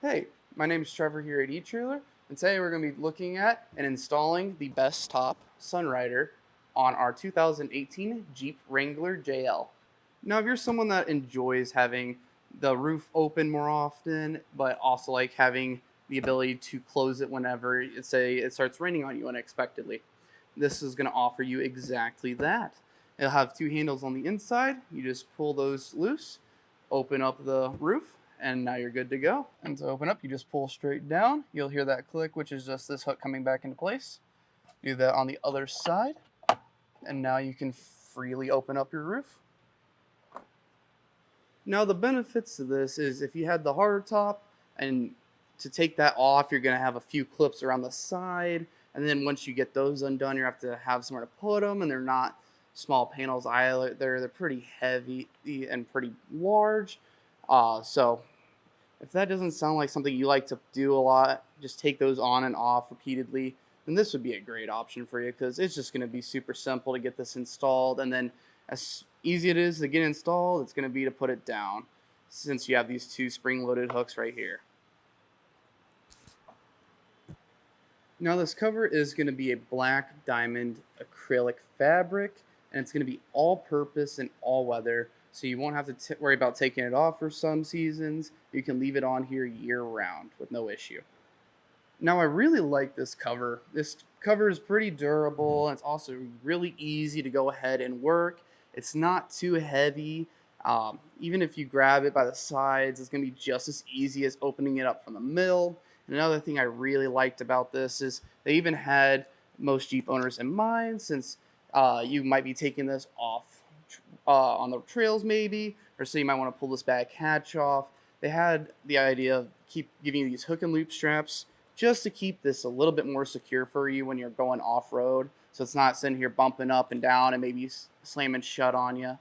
Hey, my name is Trevor here at eTrailer, and today we're going to be looking at and installing the Bestop Sun Rider on our 2018 Jeep Wrangler JL. Now, if you're someone that enjoys having the roof open more often, but also like having the ability to close it whenever, say, it starts raining on you unexpectedly, this is going to offer you exactly that. It'll have two handles on the inside. You just pull those loose, open up the roof, and now you're good to go. And to open up, you just pull straight down. You'll hear that click, which is just this hook coming back into place. Do that on the other side, and now you can freely open up your roof. Now the benefits to this is if you had the hard top, and to take that off, you're going to have a few clips around the side, and then once you get those undone, you have to have somewhere to put them, and they're not small panels either. They're pretty heavy and pretty large. So if that doesn't sound like something you like to do a lot, just take those on and off repeatedly, then this would be a great option for you because it's just going to be super simple to get this installed. And then as easy it is to get installed, it's going to be to put it down since you have these two spring-loaded hooks right here. Now this cover is going to be a black diamond acrylic fabric, and it's going to be all-purpose and all-weather. So you won't have to worry about taking it off for some seasons. You can leave it on here year-round with no issue. Now I really like this cover. This cover is pretty durable, and it's also really easy to go ahead and work. It's not too heavy. Even if you grab it by the sides, it's going to be just as easy as opening it up from the middle. And another thing I really liked about this is they even had most Jeep owners in mind, since you might be taking this off on the trails maybe, or so you might want to pull this back hatch off. They had the idea of giving you these hook and loop straps just to keep this a little bit more secure for you when you're going off-road, so it's not sitting here bumping up and down and maybe slamming shut on you.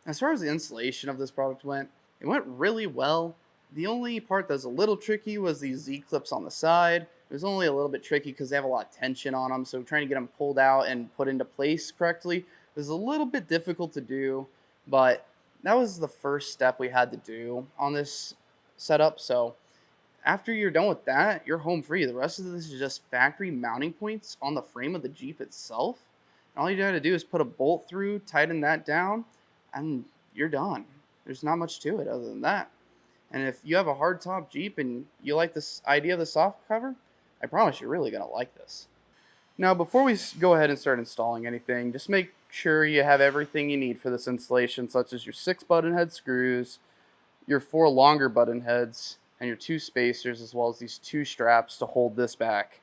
As far as the installation of this product went, it went really well. The only part that's a little tricky was these Z-clips on the side. It was only a little bit tricky because they have a lot of tension on them, so trying to get them pulled out and put into place correctly was a little bit difficult to do, but that was the first step we had to do on this setup. So after you're done with that, you're home free. The rest of this is just factory mounting points on the frame of the Jeep itself. And all you got to do is put a bolt through, tighten that down, and you're done. There's not much to it other than that. And if you have a hardtop Jeep and you like this idea of the soft cover, I promise you're really going to like this. Now, before we go ahead and start installing anything, just make sure you have everything you need for this installation, such as your 6 button head screws, your 4 longer button heads, and your 2 spacers, as well as these 2 straps to hold this back.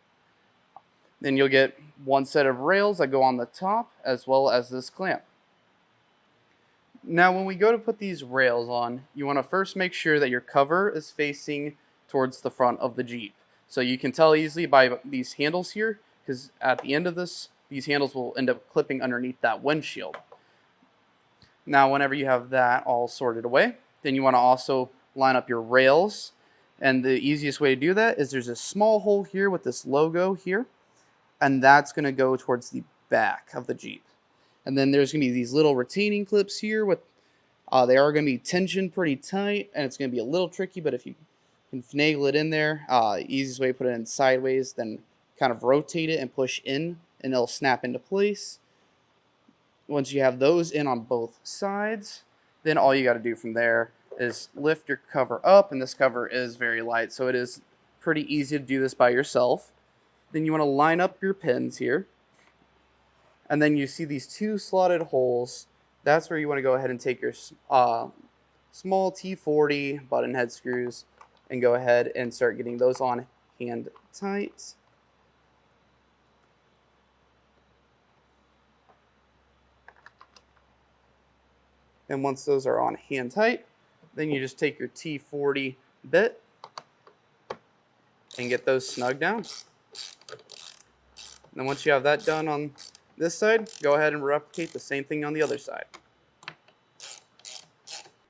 Then you'll get 1 set of rails that go on the top, as well as this clamp. Now, when we go to put these rails on, you want to first make sure that your cover is facing towards the front of the Jeep. So you can tell easily by these handles here, because at the end of this, these handles will end up clipping underneath that windshield. Now, whenever you have that all sorted away, then you want to also line up your rails. And the easiest way to do that is there's a small hole here with this logo here, and that's going to go towards the back of the Jeep. And then there's going to be these little retaining clips here with, they are going to be tensioned pretty tight, and it's going to be a little tricky, but if you can finagle it in there, easiest way to put it in sideways, then kind of rotate it and push in, and it'll snap into place. Once you have those in on both sides, then all you got to do from there is lift your cover up, and this cover is very light, so it is pretty easy to do this by yourself. Then you want to line up your pins here, and then you see these 2 slotted holes. That's where you want to go ahead and take your small T40 button head screws and go ahead and start getting those on hand tight. And once those are on hand tight, then you just take your T40 bit and get those snug down. And then once you have that done on this side, go ahead and replicate the same thing on the other side.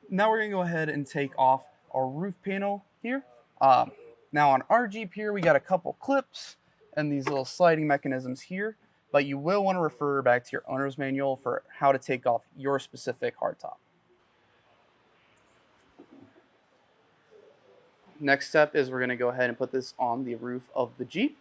Now we're going to go ahead and take off our roof panel here. Now on our Jeep here, we got a couple clips and these little sliding mechanisms here, but you will want to refer back to your owner's manual for how to take off your specific hardtop. Next step is we're going to go ahead and put this on the roof of the Jeep.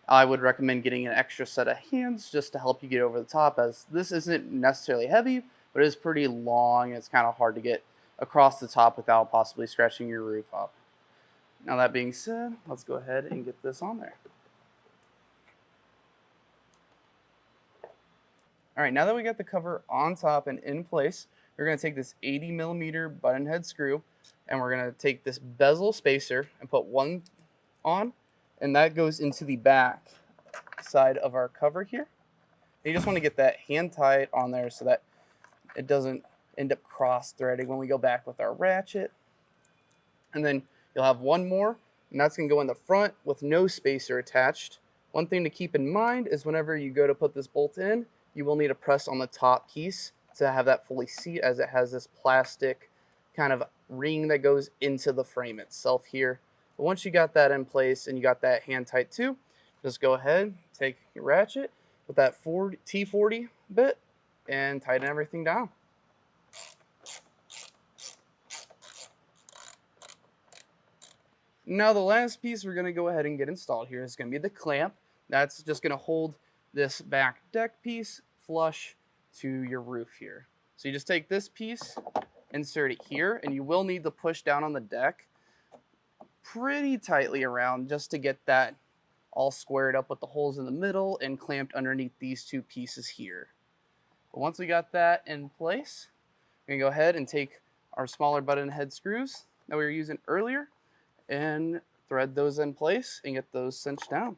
I would recommend getting an extra set of hands just to help you get over the top, as this isn't necessarily heavy, but it is pretty long and it's kind of hard to get across the top without possibly scratching your roof up. Now that being said, let's go ahead and get this on there. All right, now that we got the cover on top and in place, we're going to take this 80mm button head screw and we're going to take this bezel spacer and put one on, and that goes into the back side of our cover here. And you just want to get that hand tight on there so that it doesn't end up cross threading when we go back with our ratchet. And then you'll have one more, and that's going to go in the front with no spacer attached. One thing to keep in mind is whenever you go to put this bolt in, you will need to press on the top piece to have that fully seat, as it has this plastic kind of ring that goes into the frame itself here. But once you got that in place and you got that hand tight too, just go ahead, take your ratchet with that T40 bit and tighten everything down. Now the last piece we're going to go ahead and get installed here is going to be the clamp. That's just going to hold this back deck piece flush to your roof here. So you just take this piece, insert it here, and you will need to push down on the deck pretty tightly around just to get that all squared up with the holes in the middle and clamped underneath these two pieces here. But once we got that in place, we're going to go ahead and take our smaller button head screws that we were using earlier and thread those in place and get those cinched down.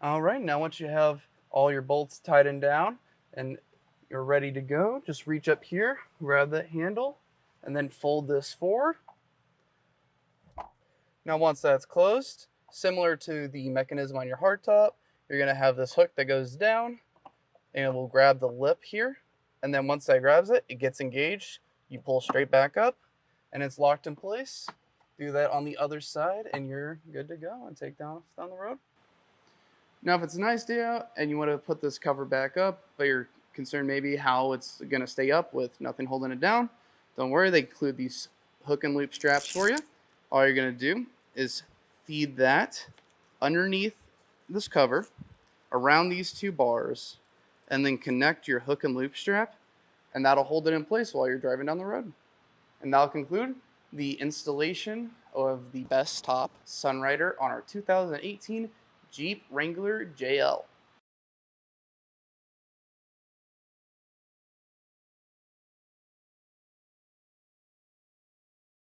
All right, now once you have all your bolts tightened down and you're ready to go, just reach up here, grab that handle, and then fold this forward. Now once that's closed, similar to the mechanism on your hardtop, you're going to have this hook that goes down and it will grab the lip here. And then once that grabs it, it gets engaged. You pull straight back up and it's locked in place. Do that on the other side and you're good to go and take down the road. Now, if it's a nice day out and you want to put this cover back up, but you're concerned maybe how it's going to stay up with nothing holding it down, don't worry, they include these hook and loop straps for you. All you're going to do is feed that underneath this cover around these two bars and then connect your hook and loop strap, and that'll hold it in place while you're driving down the road. And that'll conclude the installation of the Bestop Sun Rider on our 2018 Jeep Wrangler JL.